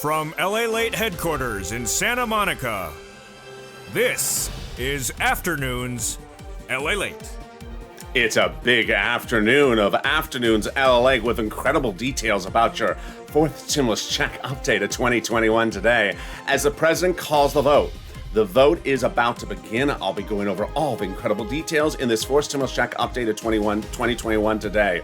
From LALATE headquarters in Santa Monica, this is Afternoons LALATE. It's a big afternoon of Afternoons LALATE with incredible details about your fourth stimulus check update of 2021 today as the president calls the vote. The vote is about to begin. I'll be going over all the incredible details in this fourth stimulus check update of 2021 today.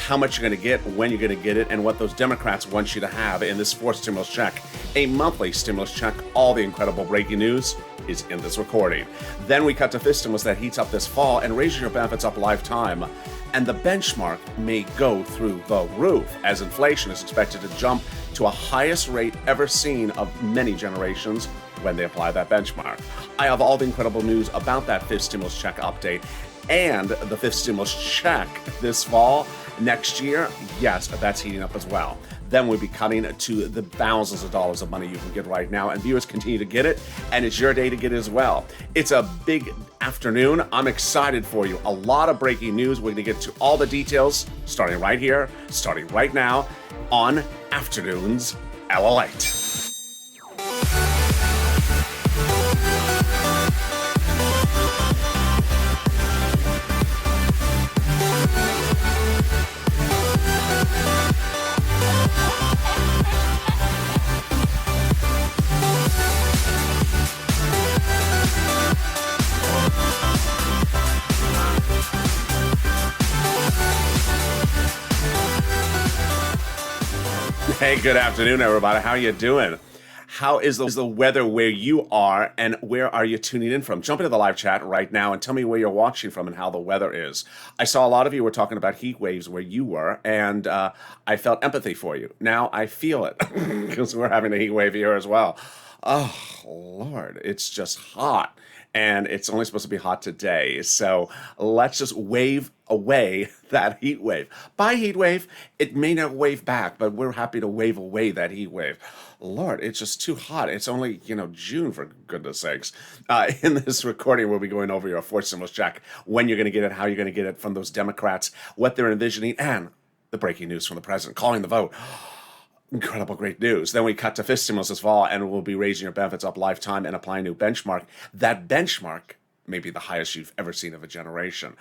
How much you're going to get, when you're going to get it, and what those Democrats want you to have in this fourth stimulus check. A monthly stimulus check. All the incredible breaking news is in this recording. Then we cut to fifth stimulus that heats up this fall and raises your benefits up lifetime. And the benchmark may go through the roof as inflation is expected to jump to a highest rate ever seen of many generations when they apply that benchmark. I have all the incredible news about that fifth stimulus check update and the fifth stimulus check this fall. Next year, yes, that's heating up as well. Then we'll be cutting to the thousands of dollars of money you can get right now, and viewers continue to get it, and it's your day to get it as well. It's a big afternoon. I'm excited for you. A lot of breaking news. We're going to get to all the details starting right here, starting right now on Afternoons LALATE. Hey, good afternoon, everybody. How you doing? How is the weather where you are, and where are you tuning in from? Jump into the live chat right now and tell me where you're watching from and how the weather is. I saw a lot of you were talking about heat waves where you were, and I felt empathy for you. Now I feel it because we're having a heat wave here as well. Oh, Lord, it's just hot. And it's only supposed to be hot today. So let's just wave away that heat wave. By heat wave, it may not wave back, but we're happy to wave away that heat wave. Lord, it's just too hot. It's only, June, for goodness sakes. In this recording, we'll be going over your fourth stimulus check, when you're going to get it, how you're going to get it from those Democrats, what they're envisioning, and the breaking news from the president calling the vote. Incredible, great news. Then we cut to fifth stimulus this fall, and we'll be raising your benefits up lifetime and applying a new benchmark. That benchmark may be the highest you've ever seen of a generation.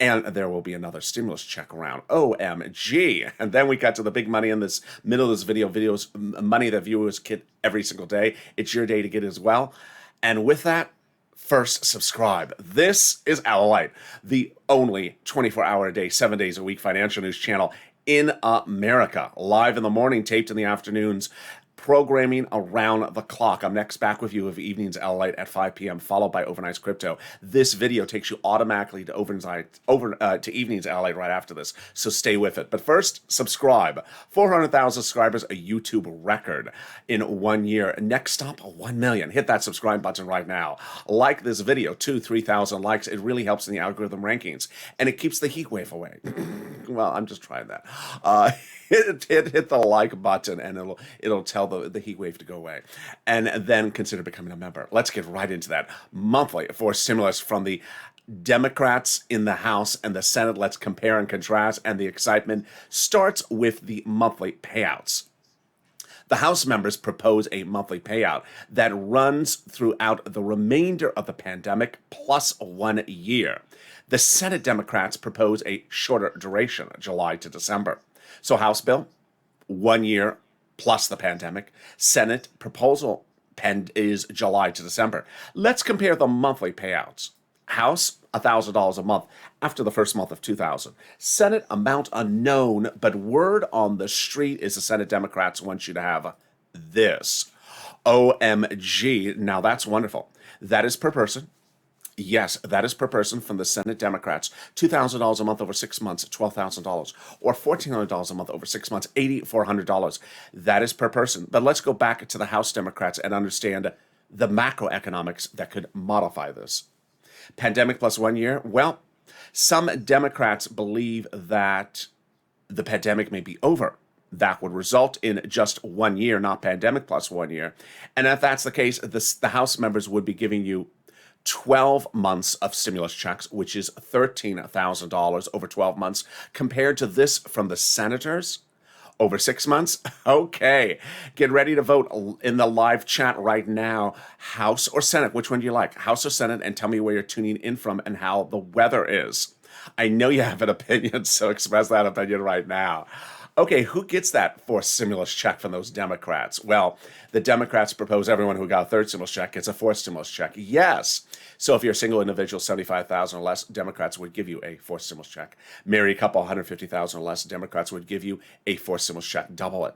And there will be another stimulus check around. OMG. And then we cut to the big money in this middle of this videos, money that viewers get every single day. It's your day to get it as well. And with that, first, subscribe. This is LALATE, the only 24-hour-a-day, 7 days a week financial news channel in America. Live in the morning, taped in the afternoons, programming around the clock. I'm next back with you with Evenings LALATE at 5 p.m., followed by Overnight's Crypto. This video takes you automatically to to Evenings LALATE right after this, so stay with it. But first, subscribe. 400,000 subscribers, a YouTube record in 1 year. Next stop, 1 million. Hit that subscribe button right now. Like this video, 3,000 likes. It really helps in the algorithm rankings, and it keeps the heat wave away. Well, I'm just trying that. Hit the like button, and it'll tell the heat wave to go away. And then consider becoming a member. Let's get right into that. Monthly for stimulus from the Democrats in the House and the Senate. Let's compare and contrast. And the excitement starts with the monthly payouts. The House members propose a monthly payout that runs throughout the remainder of the pandemic plus 1 year. The Senate Democrats propose a shorter duration, July to December. So House bill, 1 year plus the pandemic. Senate proposal is July to December. Let's compare the monthly payouts. House, $1,000 a month after the first month of 2000. Senate, amount unknown, but word on the street is the Senate Democrats want you to have this. OMG. Now that's wonderful. That is per person. Yes, that is per person from the Senate Democrats. $2,000 a month over 6 months, $12,000. Or $1,400 a month over 6 months, $8,400. That is per person. But let's go back to the House Democrats and understand the macroeconomics that could modify this. Pandemic plus 1 year? Well, some Democrats believe that the pandemic may be over. That would result in just 1 year, not pandemic plus 1 year. And if that's the case, the House members would be giving you 12 months of stimulus checks, which is $13,000 over 12 months, compared to this from the senators, Over 6 months? Okay. Get ready to vote in the live chat right now. House or Senate? Which one do you like? House or Senate? And tell me where you're tuning in from and how the weather is. I know you have an opinion, so express that opinion right now. Okay, who gets that fourth stimulus check from those Democrats? Well, the Democrats propose everyone who got a third stimulus check gets a fourth stimulus check. Yes. So if you're a single individual, 75,000 or less, Democrats would give you a fourth stimulus check. Married couple, 150,000 or less, Democrats would give you a fourth stimulus check. Double it.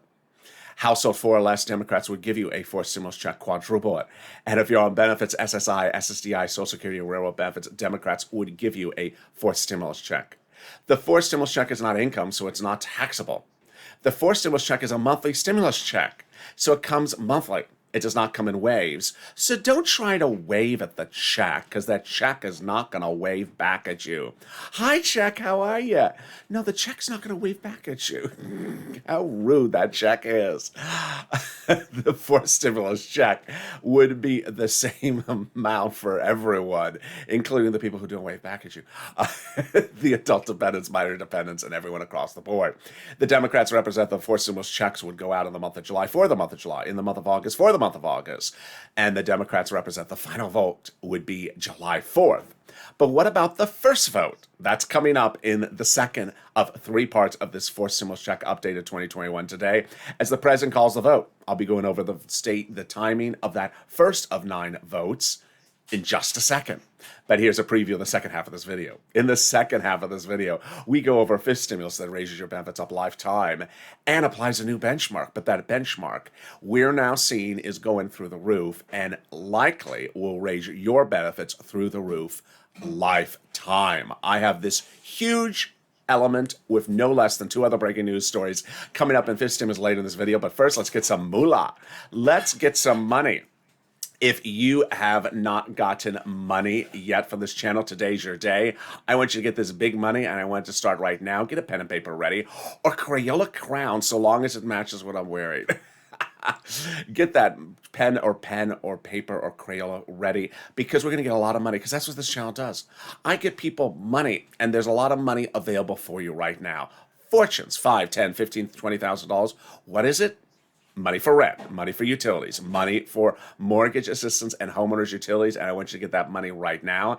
Household 4 or less, Democrats would give you a fourth stimulus check, quadruple it. And if you're on benefits, SSI, SSDI, Social Security, or railroad benefits, Democrats would give you a fourth stimulus check. The fourth stimulus check is not income, so it's not taxable. The fourth stimulus check is a monthly stimulus check, so it comes monthly. It does not come in waves. So don't try to wave at the check, because that check is not going to wave back at you. Hi, check, how are you? No, the check's not going to wave back at you. How rude that check is. The fourth stimulus check would be the same amount for everyone, including the people who don't wave back at you. The adult dependents, minor dependents, and everyone across the board. The Democrats represent the fourth stimulus checks would go out in the month of July for the month of July, in the month of August for the month of August. And the Democrats represent the final vote would be July 4th. But what about the first vote? That's coming up in the second of 3 parts of this fourth stimulus check updated 2021 today. As the president calls the vote, I'll be going over the timing of that first of 9 votes in just a second. But here's a preview of the second half of this video. In the second half of this video, we go over a fifth stimulus that raises your benefits up lifetime and applies a new benchmark. But that benchmark we're now seeing is going through the roof and likely will raise your benefits through the roof lifetime. I have this huge element with no less than 2 other breaking news stories coming up in fifth stimulus later in this video. But first, let's get some moolah. Let's get some money. If you have not gotten money yet from this channel, today's your day. I want you to get this big money, and I want to start right now. Get a pen and paper ready, or Crayola crown, so long as it matches what I'm wearing. Get that pen or paper or Crayola ready, because we're going to get a lot of money, because that's what this channel does. I get people money, and there's a lot of money available for you right now. Fortunes, $5, $10, $15, $20,000. What is it? Money for rent, money for utilities, money for mortgage assistance and homeowners utilities, and I want you to get that money right now.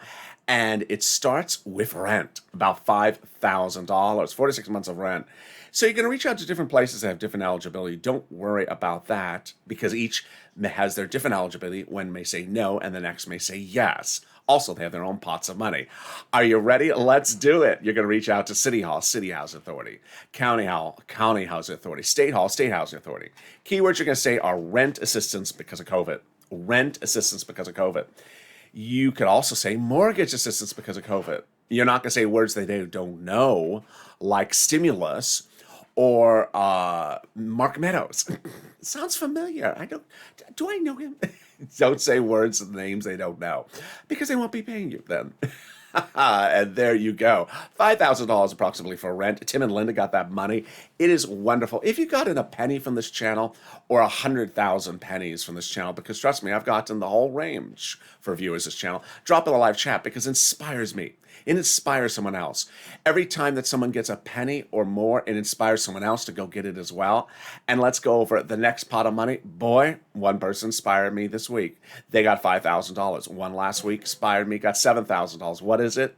And it starts with rent, about $5,000, 4 to 6 months of rent. So you're going to reach out to different places that have different eligibility. Don't worry about that, because each has their different eligibility. One may say no, and the next may say yes. Also, they have their own pots of money. Are you ready? Let's do it. You're going to reach out to City Hall, City Housing Authority, County Hall, County Housing Authority, State Hall, State Housing Authority. Keywords you're going to say are rent assistance because of COVID. Rent assistance because of COVID. You could also say mortgage assistance because of COVID. You're not going to say words they don't know, like stimulus or Mark Meadows. Sounds familiar. Do I know him? Don't say words and names they don't know, because they won't be paying you then. And there you go. $5,000 approximately for rent. Tim and Linda got that money. It is wonderful. If you got in a penny from this channel, or 100,000 pennies from this channel, because trust me, I've gotten the whole range for viewers this channel, drop in the live chat, because it inspires me. It inspires someone else. Every time that someone gets a penny or more, it inspires someone else to go get it as well. And let's go over the next pot of money. Boy, one person inspired me this week. They got $5,000. One last week inspired me, got $7,000. What is it?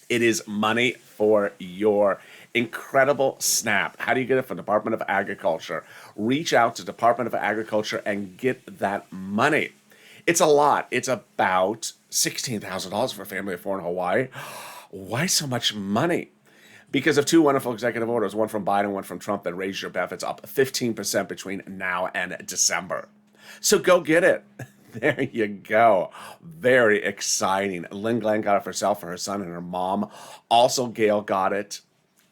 It is money for your incredible SNAP. How do you get it? From Department of Agriculture. Reach out to Department of Agriculture and get that money. It's a lot. It's about $16,000 for a family of 4 in Hawaii. Why so much money? Because of 2 wonderful executive orders, one from Biden, one from Trump, that raised your benefits up 15% between now and December. So go get it. There you go. Very exciting. Lynn Glenn got it for herself, for her son, and her mom. Also, Gail got it.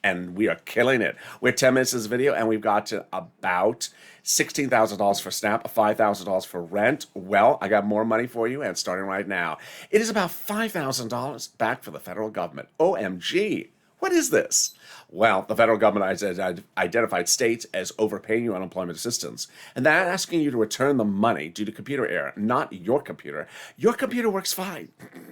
And we are killing it. We're 10 minutes in this video, and we've got to about $16,000 for SNAP, $5,000 for rent. Well, I got more money for you, and starting right now. It is about $5,000 back for the federal government. OMG. What is this? Well, the federal government has identified states as overpaying you unemployment assistance, and they're asking you to return the money due to computer error, not your computer. Your computer works fine.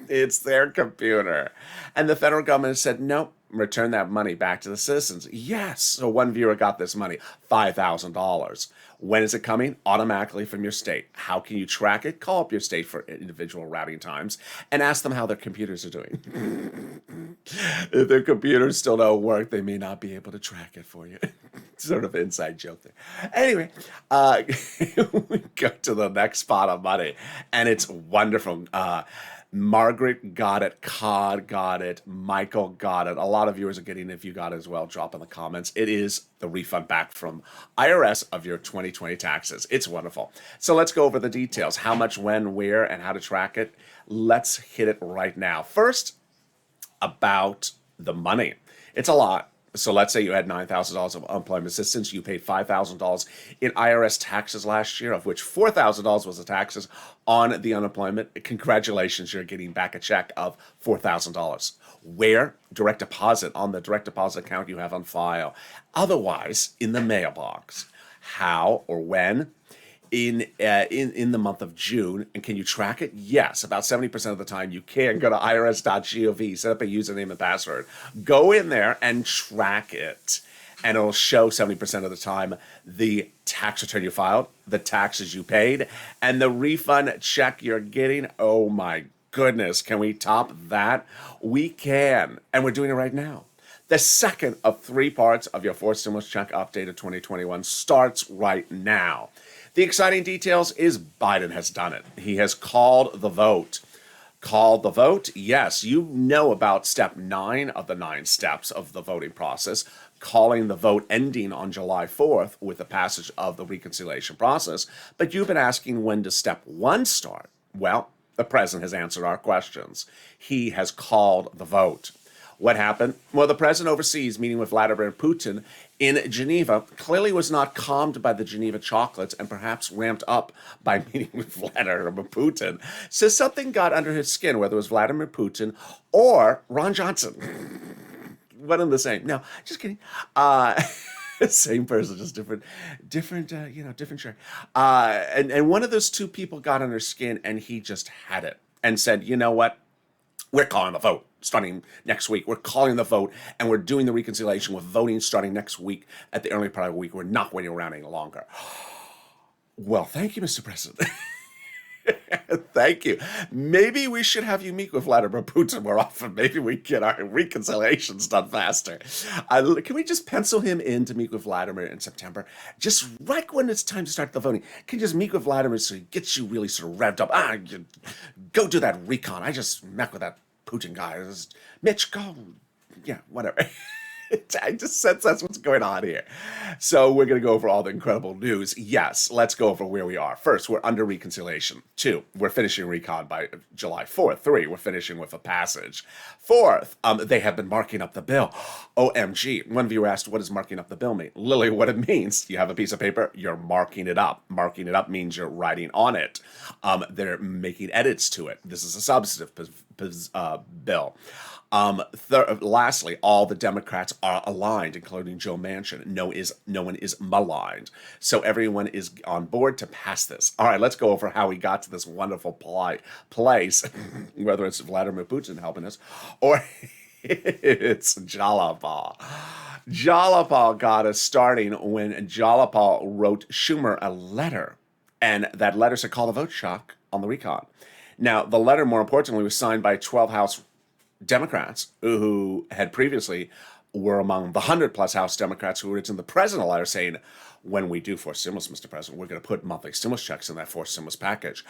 It's their computer. And the federal government has said, nope, return that money back to the citizens? Yes. So one viewer got this money, $5,000. When is it coming? Automatically from your state. How can you track it? Call up your state for individual routing times and ask them how their computers are doing. If their computers still don't work, they may not be able to track it for you. Sort of inside joke there. Anyway, we go to the next spot of money, and it's wonderful. Margaret got it, Cod got it, Michael got it. A lot of viewers are getting it. If you got it as well, drop in the comments. It is the refund back from IRS of your 2020 taxes. It's wonderful. So let's go over the details. How much, when, where, and how to track it. Let's hit it right now. First, about the money. It's a lot. So let's say you had $9,000 of unemployment assistance. You paid $5,000 in IRS taxes last year, of which $4,000 was the taxes on the unemployment. Congratulations, you're getting back a check of $4,000. Where? Direct deposit on the direct deposit account you have on file. Otherwise, in the mailbox. How or when? In the month of June. And can you track it? Yes, about 70% of the time you can. Go to irs.gov, set up a username and password. Go in there and track it. And it'll show 70% of the time the tax return you filed, the taxes you paid, and the refund check you're getting. Oh my goodness, can we top that? We can, and we're doing it right now. The second of 3 parts of your forced stimulus check update of 2021 starts right now. The exciting details is Biden has done it. He has called the vote. Called the vote? Yes, you know about step 9 of the 9 steps of the voting process, calling the vote ending on July 4th with the passage of the reconciliation process. But you've been asking, when does step 1 start? Well, the president has answered our questions. He has called the vote. What happened? Well, the president overseas, meeting with Vladimir Putin in Geneva, clearly was not calmed by the Geneva chocolates and perhaps ramped up by meeting with Vladimir Putin. So something got under his skin, whether it was Vladimir Putin or Ron Johnson. One and the same. No, just kidding. Same person, just different shirt. And one of those two people got under his skin, and he just had it and said, you know what? We're calling the vote starting next week. We're calling the vote, and we're doing the reconciliation with voting starting next week at the early part of the week. We're not waiting around any longer. Well, thank you, Mr. President. Thank you. Maybe we should have you meet with Vladimir Putin more often. Maybe we get our reconciliations done faster. Can we just pencil him in to meet with Vladimir in September? Just right when it's time to start the voting. Can you just meet with Vladimir so he gets you really sort of revved up? Go do that recon. I just met with that Putin guy. Mitch, go. Yeah, whatever. I just sense that's what's going on here. So we're going to go over all the incredible news. Yes, let's go over where we are. First, we're under reconciliation. 2, we're finishing recon by July 4th. 3, we're finishing with a passage. 4th, they have been marking up the bill. OMG. One viewer asked, what does marking up the bill mean? Literally what it means, you have a piece of paper, you're marking it up. Marking it up means you're writing on it. They're making edits to it. This is a substantive bill. Lastly, all the Democrats are aligned, including Joe Manchin. No one is maligned. So everyone is on board to pass this. All right, let's go over how we got to this wonderful place, whether it's Vladimir Putin helping us or it's Jalapal. Jalapal got us starting when Jalapal wrote Schumer a letter, and that letter said call the vote shock on the recon. Now, the letter, more importantly, was signed by 12 House Democrats who had previously were among the 100-plus House Democrats who written the president a letter saying, when we do forced stimulus, Mr. President, we're going to put monthly stimulus checks in that forced stimulus package.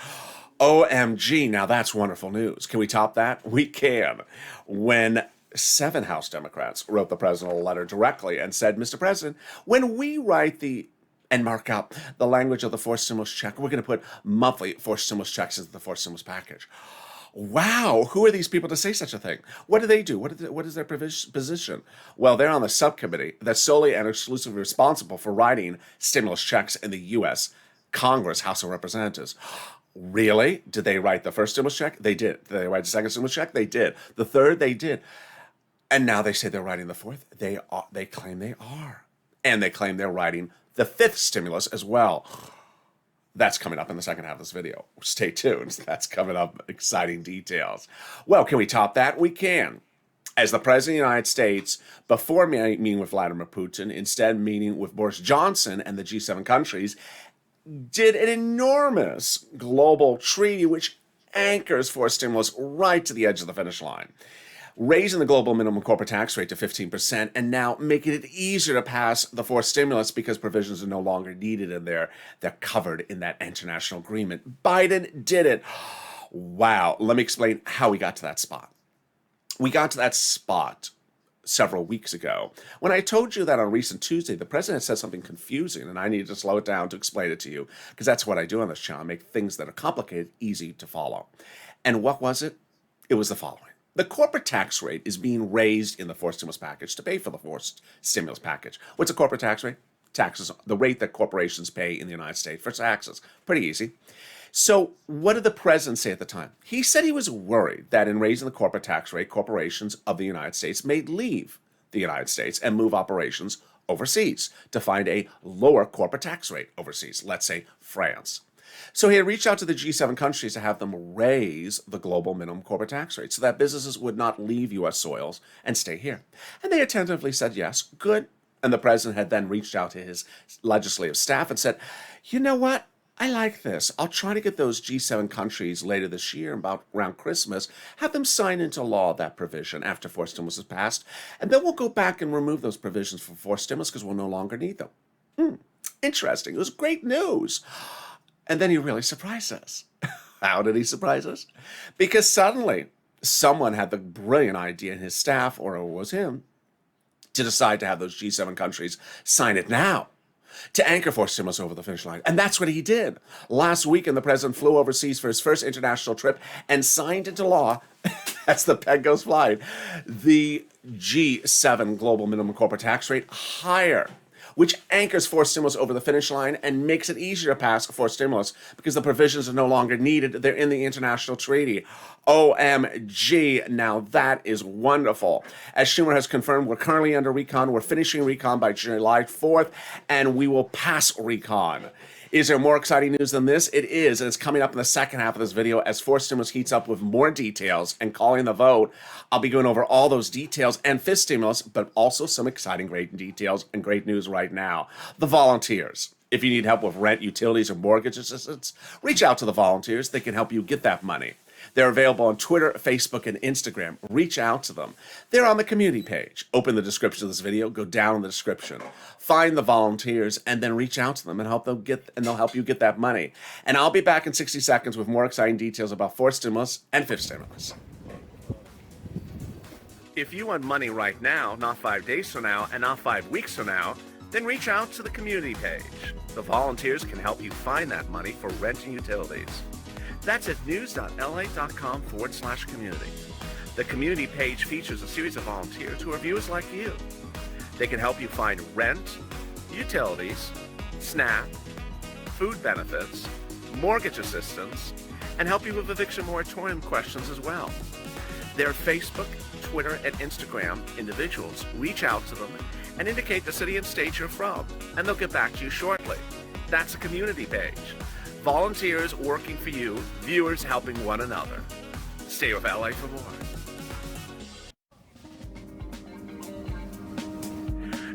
OMG, now that's wonderful news. Can we top that? We can. When 7 House Democrats wrote the president a letter directly and said, Mr. President, when we write and mark up the language of the forced stimulus check, we're going to put monthly forced stimulus checks into the forced stimulus package. Wow, who are these people to say such a thing? What do they do? What is their position? Well, they're on the subcommittee that's solely and exclusively responsible for writing stimulus checks in the U.S. Congress, House of Representatives. Really? Did they write the first stimulus check? They did. Did they write the second stimulus check? They did. The third? They did. And now they say they're writing the fourth? They claim they are. And they claim they're writing the 5th stimulus as well. That's coming up in the second half of this video. Stay tuned. That's coming up. Exciting details. Well, can we top that? We can. as the President of the United States, before meeting with Vladimir Putin, instead meeting with Boris Johnson and the G7 countries, did an enormous global treaty which anchors forced stimulus right to the edge of the finish line, raising the global minimum corporate tax rate to 15%, and now making it easier to pass the forced stimulus because provisions are no longer needed and they're covered in that international agreement. Biden did it. Wow. Let me explain how we got to that spot. We got to that spot several weeks ago when I told you that on recent Tuesday, the president said something confusing and I needed to slow it down to explain it to you, because that's what I do on this channel, make things that are complicated easy to follow. And what was it? It was the following. The corporate tax rate is being raised in the forced stimulus package to pay for the forced stimulus package. What's a corporate tax rate? Taxes, the rate that corporations pay in the United States for taxes. Pretty easy. So what did the president say at the time? He said he was worried that in raising the corporate tax rate, corporations of the United States may leave the United States and move operations overseas to find a lower corporate tax rate overseas, let's say France. So he had reached out to the G7 countries to have them raise the global minimum corporate tax rate so that businesses would not leave U.S. soils and stay here. And they attentively said yes, good. And the president had then reached out to his legislative staff and said, you know what? I like this. I'll try to get those G7 countries later this year, about around Christmas, have them sign into law that provision after forced stimulus is passed, and then we'll go back and remove those provisions for forced stimulus because we'll no longer need them. Interesting. It was great news. And then he really surprised us. How did he surprise us? Because suddenly someone had the brilliant idea in his staff, or it was him, to decide to have those G7 countries sign it now, to anchor forced stimulus over the finish line. And that's what he did. Last weekend, the president flew overseas for his first international trip and signed into law, as the peg goes flying, the G7 global minimum corporate tax rate higher, which anchors forced stimulus over the finish line and makes it easier to pass forced stimulus because the provisions are no longer needed. They're in the international treaty. OMG, now that is wonderful. As Schumer has confirmed, we're currently under recon. We're finishing recon by July 4th, and we will pass recon. Is there more exciting news than this? It is, and it's coming up in the second half of this video as forced stimulus heats up with more details and calling the vote. I'll be going over all those details and fifth stimulus, but also some exciting great details and great news right now. The volunteers. If you need help with rent, utilities, or mortgage assistance, reach out to the volunteers. They can help you get that money. They're available on Twitter, Facebook, and Instagram. Reach out to them. They're on the community page. Open the description of this video, go down in the description. Find the volunteers, and then reach out to them and they'll help you get that money. And I'll be back in 60 seconds with more exciting details about fourth stimulus and fifth stimulus. If you want money right now, not 5 days from now, and not 5 weeks from now, then reach out to the community page. The volunteers can help you find that money for rent and utilities. That's at news.la.com/community. The community page features a series of volunteers who are viewers like you. They can help you find rent, utilities, SNAP, food benefits, mortgage assistance, and help you with eviction moratorium questions as well. Their Facebook, Twitter, and Instagram individuals. Reach out to them and indicate the city and state you're from, and they'll get back to you shortly. That's a community page. Volunteers working for you, viewers helping one another. Stay with LA for more.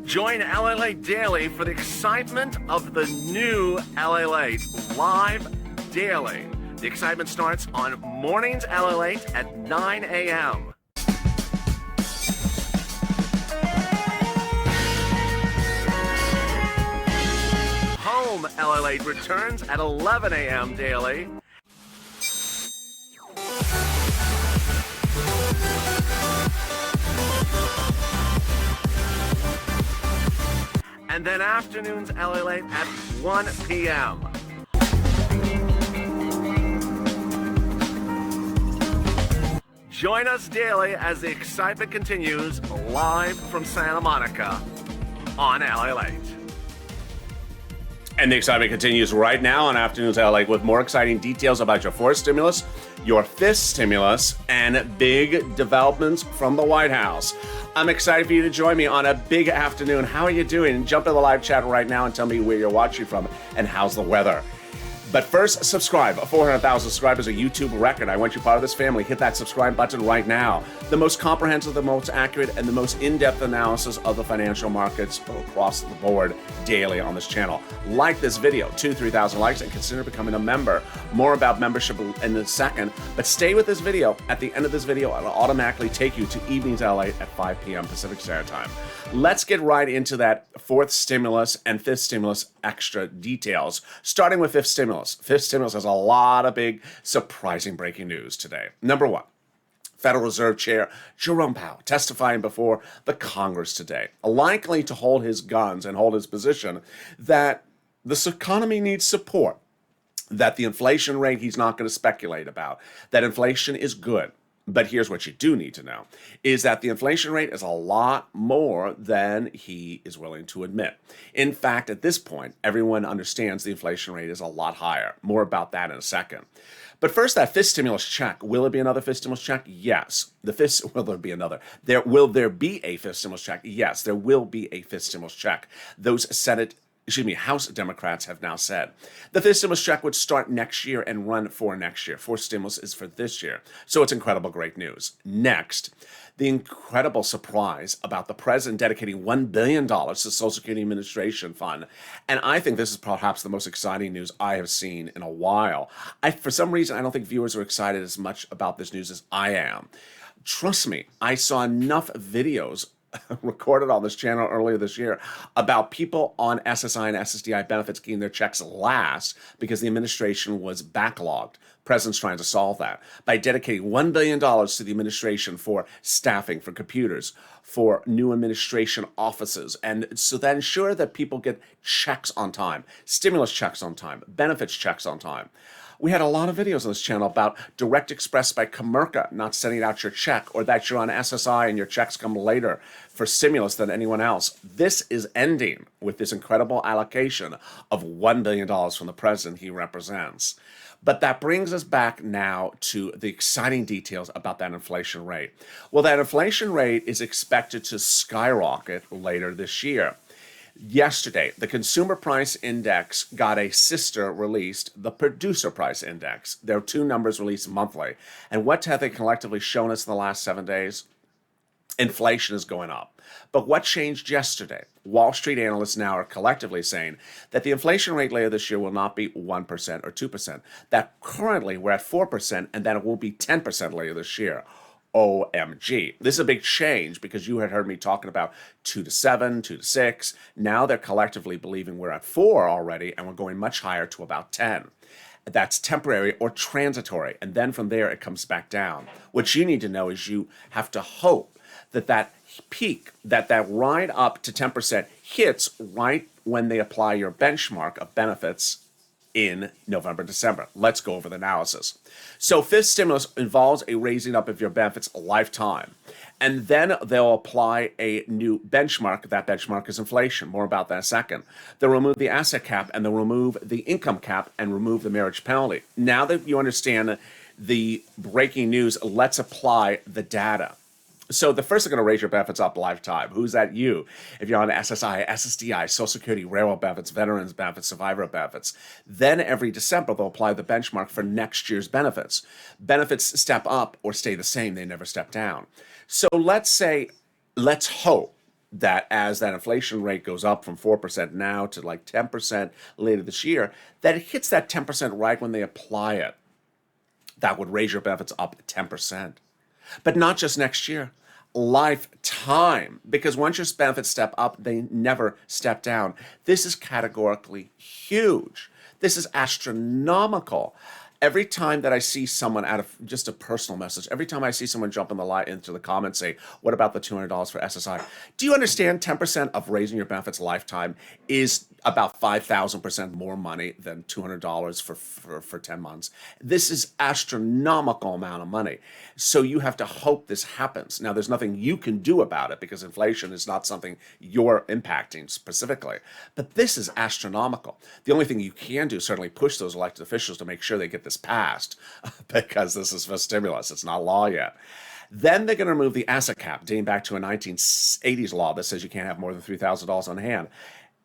Join LALATE daily for the excitement of the new LALATE live daily. The excitement starts on mornings LALATE at 9 a.m. Home LALATE returns at 11 a.m. daily. And then afternoons LALATE at 1 p.m. Join us daily as the excitement continues live from Santa Monica on LALATE. And the excitement continues right now on Afternoons LALATE with more exciting details about your fourth stimulus, your fifth stimulus, and big developments from the White House. I'm excited for you to join me on a big afternoon. How are you doing? Jump in the live chat right now and tell me where you're watching from and how's the weather. But first, subscribe. 400,000 subscribers, a YouTube record. I want you part of this family. Hit that subscribe button right now. The most comprehensive, the most accurate, and the most in-depth analysis of the financial markets across the board daily on this channel. Like this video, 2,000-3,000 likes, and consider becoming a member. More about membership in a second, but stay with this video. At the end of this video, it'll automatically take you to Evenings LALATE at 5 p.m. Pacific Standard Time. Let's get right into that fourth stimulus and fifth stimulus extra details, starting with fifth stimulus. Fifth stimulus has a lot of big, surprising breaking news today. Number one, Federal Reserve Chair Jerome Powell testifying before the Congress today, likely to hold his guns and hold his position that this economy needs support, that the inflation rate he's not going to speculate about, that inflation is good. But here's what you do need to know, is that the inflation rate is a lot more than he is willing to admit. In fact, at this point, everyone understands the inflation rate is a lot higher. More about that in a second. But first, that fifth stimulus check. Will it be another fifth stimulus check? Yes. Will there be another? Will there be a fifth stimulus check? Yes, there will be a fifth stimulus check. House Democrats have now said the fifth stimulus check would start next year and run for next year. Fourth stimulus is for this year. So it's incredible, great news. Next, the incredible surprise about the president dedicating $1 billion to the Social Security Administration Fund. And I think this is perhaps the most exciting news I have seen in a while. For some reason, I don't think viewers are excited as much about this news as I am. Trust me, I saw enough videos recorded on this channel earlier this year about people on SSI and SSDI benefits getting their checks last because the administration was backlogged. President's trying to solve that by dedicating $1 billion to the administration for staffing, for computers, for new administration offices, and so that ensure that people get checks on time, stimulus checks on time, benefits checks on time. We had a lot of videos on this channel about Direct Express by Comerica not sending out your check, or that you're on SSI and your checks come later for stimulus than anyone else. This is ending with this incredible allocation of $1 billion from the president he represents. But that brings us back now to the exciting details about that inflation rate. Well, that inflation rate is expected to skyrocket later this year. Yesterday, the Consumer Price Index got a sister released, the Producer Price Index. There are two numbers released monthly. And what have they collectively shown us in the last 7 days? Inflation is going up. But what changed yesterday? Wall Street analysts now are collectively saying that the inflation rate later this year will not be 1% or 2%. That currently we're at 4%, and that it will be 10% later this year. OMG. This is a big change because you had heard me talking about 2 to 7, 2 to 6. Now they're collectively believing we're at 4 already, and we're going much higher to about 10. That's temporary or transitory, and then from there it comes back down. What you need to know is you have to hope that that peak, that ride up to 10% hits right when they apply your benchmark of benefits in November, December. Let's go over the analysis. So fifth stimulus involves a raising up of your benefits a lifetime. And then they'll apply a new benchmark. That benchmark is inflation. More about that in a second. They'll remove the asset cap and they'll remove the income cap and remove the marriage penalty. Now that you understand the breaking news, let's apply the data. So the first, they're going to raise your benefits up lifetime. Who's that? You. If you're on SSI, SSDI, Social Security, railroad benefits, veterans benefits, survivor benefits. Then every December, they'll apply the benchmark for next year's benefits. Benefits step up or stay the same. They never step down. So let's hope that as that inflation rate goes up from 4% now to like 10% later this year, that it hits that 10% right when they apply it. That would raise your benefits up 10%. But not just next year, lifetime. Because once your benefits step up, they never step down. This is categorically huge. This is astronomical. Every time that I see someone out of just a personal message, every time I see someone jump into the comments, say, what about the $200 for SSI? Do you understand 10% of raising your benefits lifetime is about 5,000% more money than $200 for 10 months? This is astronomical amount of money. So you have to hope this happens. Now, there's nothing you can do about it because inflation is not something you're impacting specifically. But this is astronomical. The only thing you can do is certainly push those elected officials to make sure they get this passed because this is for stimulus. It's not law yet. Then they're going to remove the asset cap, dating back to a 1980s law that says you can't have more than $3,000 on hand.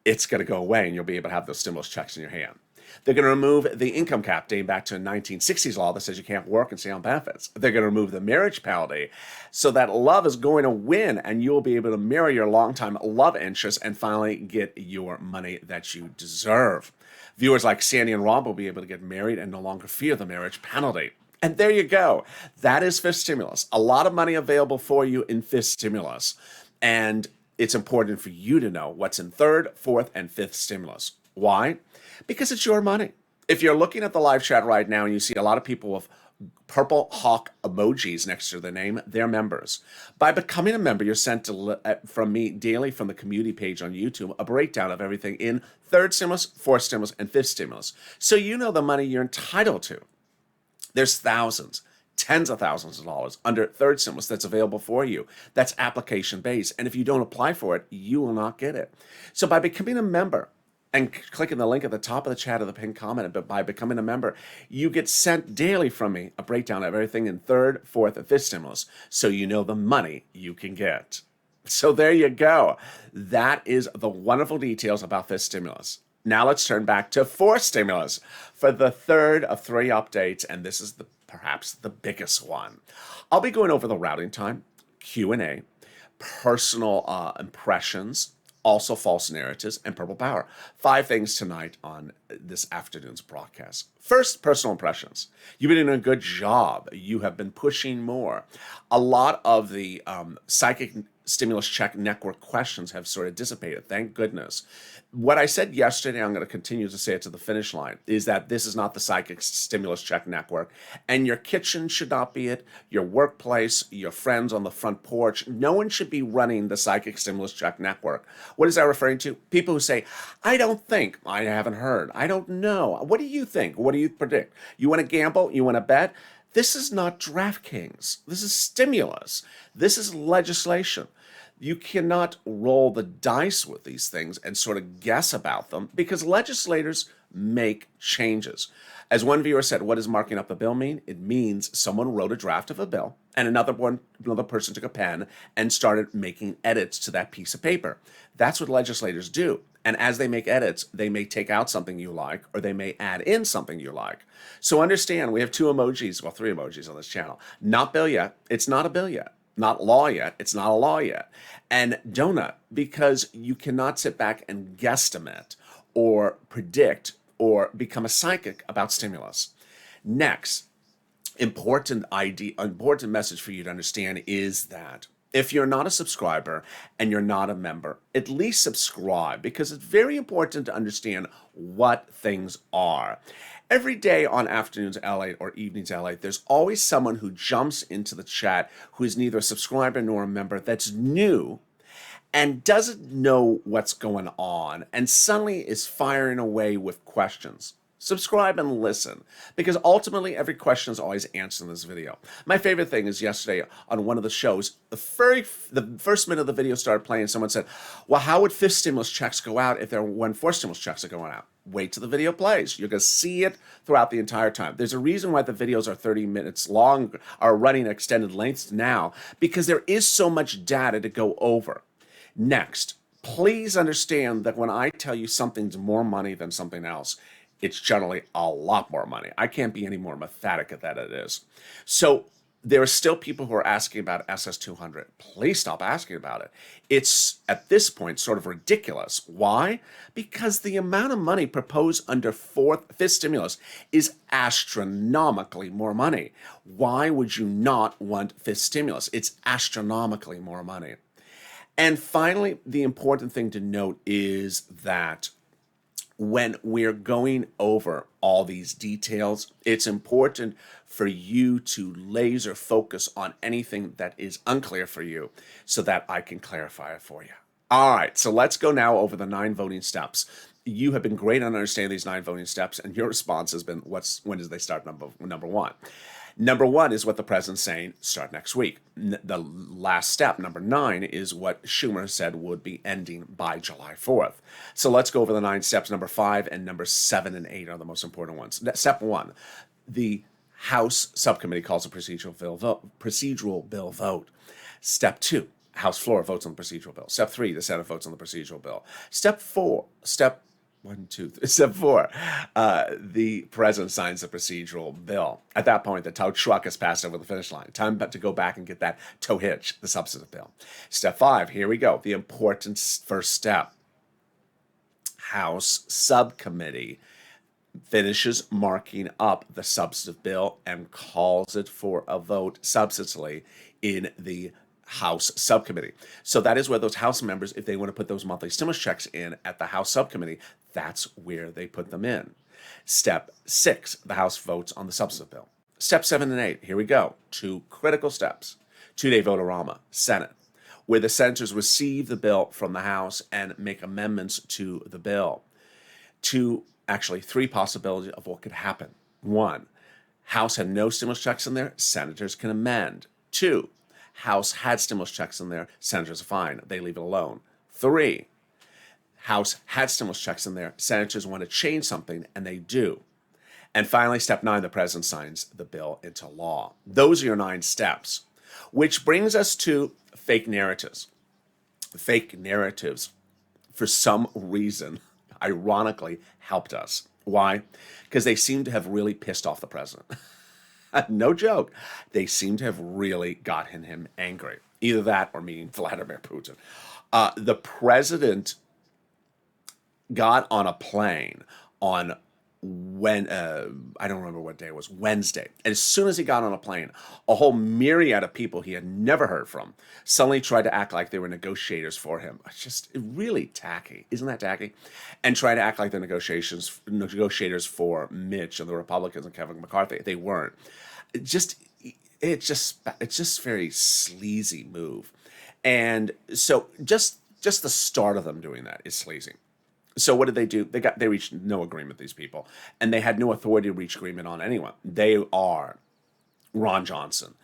It's going to go away and you'll be able to have those stimulus checks in your hand. They're going to remove the income cap dating back to a 1960s law that says you can't work and stay on benefits. They're going to remove the marriage penalty so that love is going to win and you'll be able to marry your longtime love interest and finally get your money that you deserve. Viewers like Sandy and Rob will be able to get married and no longer fear the marriage penalty. And there you go. That is fifth stimulus. A lot of money available for you in fifth stimulus. And it's important for you to know what's in third, fourth, and fifth stimulus. Why? Because it's your money. If you're looking at the live chat right now and you see a lot of people with purple hawk emojis next to their name, they're members. By becoming a member, you're sent from me daily from the community page on YouTube a breakdown of everything in third stimulus, fourth stimulus, and fifth stimulus. So you know the money you're entitled to. There's thousands, tens of thousands of dollars under third stimulus that's available for you. That's application based. And if you don't apply for it, you will not get it. So by becoming a member and clicking the link at the top of the chat or the pinned comment, but by becoming a member, you get sent daily from me a breakdown of everything in third, fourth, and fifth stimulus. So you know the money you can get. So there you go. That is the wonderful details about fifth stimulus. Now let's turn back to fourth stimulus for the third of three updates, and this is perhaps the biggest one. I'll be going over the routing time, Q&A, personal impressions, also false narratives, and purple power. 5 things tonight on this afternoon's broadcast. First, personal impressions. You've been doing a good job. You have been pushing more. A lot of the psychic stimulus check network questions have sort of dissipated. Thank goodness. What I said yesterday, I'm going to continue to say it to the finish line, is that this is not the psychic stimulus check network. And your kitchen should not be it, your workplace, your friends on the front porch. No one should be running the psychic stimulus check network. What is that referring to? People who say, I don't think, I haven't heard, I don't know. What do you think? What do you predict? You want to gamble? You want to bet? This is not DraftKings. This is stimulus. This is legislation. You cannot roll the dice with these things and sort of guess about them because legislators make changes. As one viewer said, what does marking up the bill mean? It means someone wrote a draft of a bill and another person took a pen and started making edits to that piece of paper. That's what legislators do. And as they make edits, they may take out something you like or they may add in something you like. So understand, we have 2 emojis, well, 3 emojis on this channel. Not bill yet. It's not a bill yet. Not law yet. It's not a law yet. And donut, because you cannot sit back and guesstimate or predict or become a psychic about stimulus. Next, important message for you to understand is that if you're not a subscriber and you're not a member, at least subscribe because it's very important to understand what things are. Every day on Afternoons LATE or Evenings LATE, there's always someone who jumps into the chat who is neither a subscriber nor a member that's new and doesn't know what's going on and suddenly is firing away with questions. Subscribe and listen, because ultimately every question is always answered in this video. My favorite thing is yesterday on one of the shows, the first minute of the video started playing, someone said, well, how would 5th stimulus checks go out if there were 4th stimulus checks are going out? Wait till the video plays. You're going to see it throughout the entire time. There's a reason why the videos are 30 minutes long, are running extended lengths now, because there is so much data to go over. Next, please understand that when I tell you something's more money than something else, it's generally a lot more money. I can't be any more emphatic at that it is. So there are still people who are asking about SS200. Please stop asking about it. It's, at this point, sort of ridiculous. Why? Because the amount of money proposed under 5th stimulus is astronomically more money. Why would you not want 5th stimulus? It's astronomically more money. And finally, the important thing to note is that when we're going over all these details, it's important for you to laser focus on anything that is unclear for you so that I can clarify it for you. All right, so let's go now over the 9 voting steps. You have been great on understanding these 9 voting steps, and your response has been, when does they start, number 1? Number 1 is what the president's saying, start next week. The last step, number 9, is what Schumer said would be ending by July 4th. So let's go over the 9 steps. Number 5 and number 7 and 8 are the most important ones. Step 1, the House subcommittee calls a procedural bill vote. Step 2, House floor votes on the procedural bill. Step 3, the Senate votes on the procedural bill. Step 4, one, two, three, step four, the president signs the procedural bill. At that point, the tow truck has passed over the finish line. Time to go back and get that tow hitch, the substantive bill. Step five, here we go. The important first step. House subcommittee finishes marking up the substantive bill and calls it for a vote substantively in the House subcommittee. So that is where those House members, if they want to put those monthly stimulus checks in at the House subcommittee, that's where they put them in. Step six, the House votes on the substantive bill. Step 7 and 8, here we go. Two critical steps. Two-day vote-a-rama, Senate, where the senators receive the bill from the House and make amendments to the bill. Three possibilities of what could happen. One, House had no stimulus checks in there, senators can amend. Two, House had stimulus checks in there, senators are fine, they leave it alone. Three, House had stimulus checks in there, senators want to change something, and they do. And finally, step 9, the president signs the bill into law. Those are your 9 steps, which brings us to fake narratives. Fake narratives, for some reason, ironically, helped us. Why? Because they seem to have really pissed off the president. No joke. They seem to have really gotten him angry. Either that or meaning Vladimir Putin. The president got on a plane on I don't remember what day it was, Wednesday. And as soon as he got on a plane, a whole myriad of people he had never heard from suddenly tried to act like they were negotiators for him. It's just really tacky. Isn't that tacky? And try to act like they're negotiators for Mitch and the Republicans and Kevin McCarthy. They weren't. It's just very sleazy move. And so just the start of them doing that is sleazy. So what did they do? They reached no agreement, these people, and they had no authority to reach agreement on anyone. They are Ron Johnson,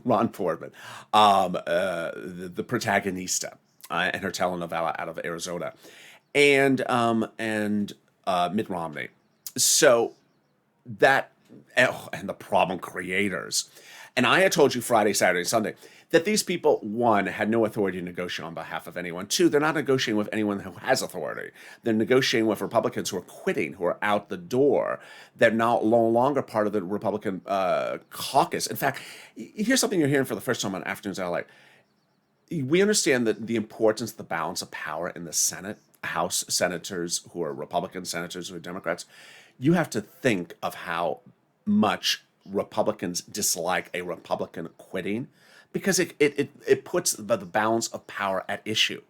Ron Portman, the protagonista, and her telenovela out of Arizona, and Mitt Romney. So that and the problem creators. And I had told you Friday, Saturday, Sunday that these people, one, had no authority to negotiate on behalf of anyone. Two, they're not negotiating with anyone who has authority. They're negotiating with Republicans who are quitting, who are out the door. They're now no longer part of the Republican caucus. In fact, here's something you're hearing for the first time on Afternoons LA. We understand that the importance of the balance of power in the Senate, House senators who are Republican, senators who are Democrats. You have to think of how much Republicans dislike a Republican quitting, because it puts the balance of power at issue.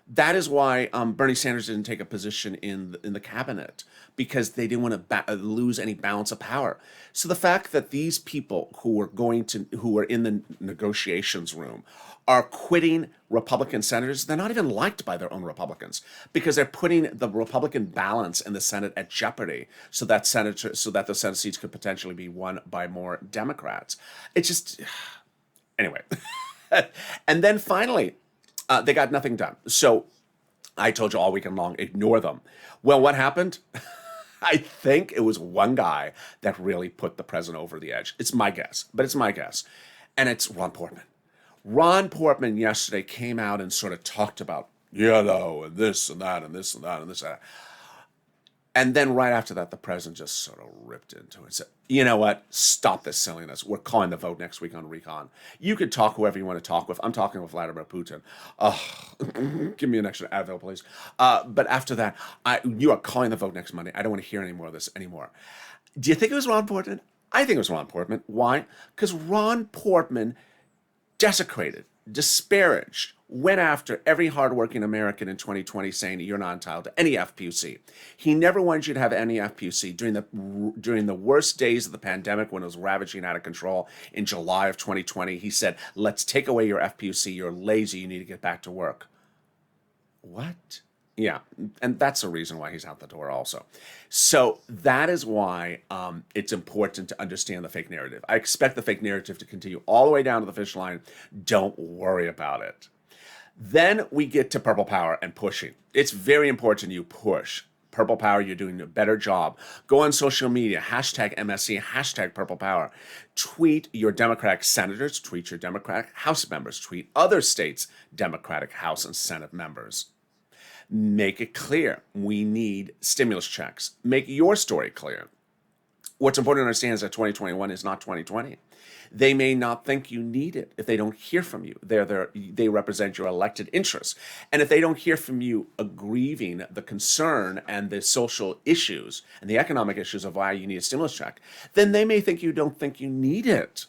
That is why Bernie Sanders didn't take a position in the cabinet, because they didn't want to lose any balance of power. So the fact that these people who are in the negotiations room are quitting Republican senators, they're not even liked by their own Republicans, because they're putting the Republican balance in the Senate at jeopardy, so that the Senate seats could potentially be won by more Democrats. It's just anyway. And then finally, they got nothing done. So I told you all weekend long, ignore them. Well, what happened? I think it was one guy that really put the president over the edge. It's my guess, but it's my guess. And it's Ron Portman. Ron Portman yesterday came out and sort of talked about, and this and that and this and that and this and that. And then right after that, the president just sort of ripped into it and said, you know what? Stop this silliness. We're calling the vote next week on Recon. You can talk whoever you want to talk with. I'm talking with Vladimir Putin. Give me an extra Advil, please. But after that, you are calling the vote next Monday. I don't want to hear any more of this anymore. Do you think it was Ron Portman? I think it was Ron Portman. Why? Because Ron Portman desecrated, disparaged, went after every hardworking American in 2020, saying you're not entitled to any FPC. He never wanted you to have any FPC during the worst days of the pandemic, when it was ravaging out of control in July of 2020. He said, let's take away your FPC. You're lazy. You need to get back to work. What? Yeah, and that's the reason why he's out the door also. So that is why it's important to understand the fake narrative. I expect the fake narrative to continue all the way down to the finish line. Don't worry about it. Then we get to Purple Power and pushing. It's very important you push. Purple Power, you're doing a better job. Go on social media, hashtag MSC, hashtag Purple Power. Tweet your Democratic senators, tweet your Democratic House members, tweet other states' Democratic House and Senate members. Make it clear. We need stimulus checks. Make your story clear. What's important to understand is that 2021 is not 2020. They may not think you need it if they don't hear from you. They represent your elected interests. And if they don't hear from you aggrieving the concern and the social issues and the economic issues of why you need a stimulus check, then they may think you don't think you need it.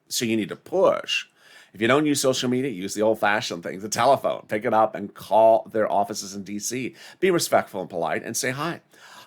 So you need to push. If you don't use social media, use the old-fashioned thing, the telephone. Pick it up and call their offices in D.C. Be respectful and polite and say hi.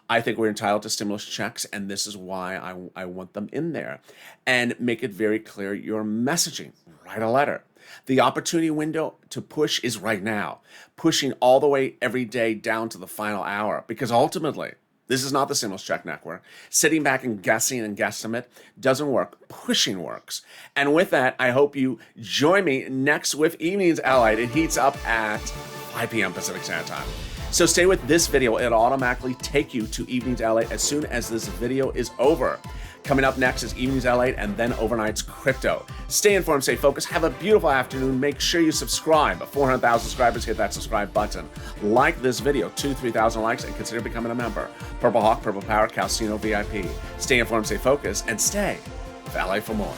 I think we're entitled to stimulus checks, and this is why I want them in there. And make it very clear your messaging. Write a letter. The opportunity window to push is right now. Pushing all the way every day down to the final hour. Because ultimately, this is not the stimulus check network. Sitting back and guessing and guesstimate doesn't work. Pushing works. And with that, I hope you join me next with Evenings LATE. It heats up at 5 p.m. Pacific Standard Time. So stay with this video. It'll automatically take you to Evenings LATE as soon as this video is over. Coming up next is Evenings LATE and then Overnight's Crypto. Stay informed, stay focused. Have a beautiful afternoon. Make sure you subscribe. 400,000 subscribers, hit that subscribe button. Like this video, 2,000-3,000 likes, and consider becoming a member. Purple Hawk, Purple Power, Calcino VIP. Stay informed, stay focused, and stay with LA for more.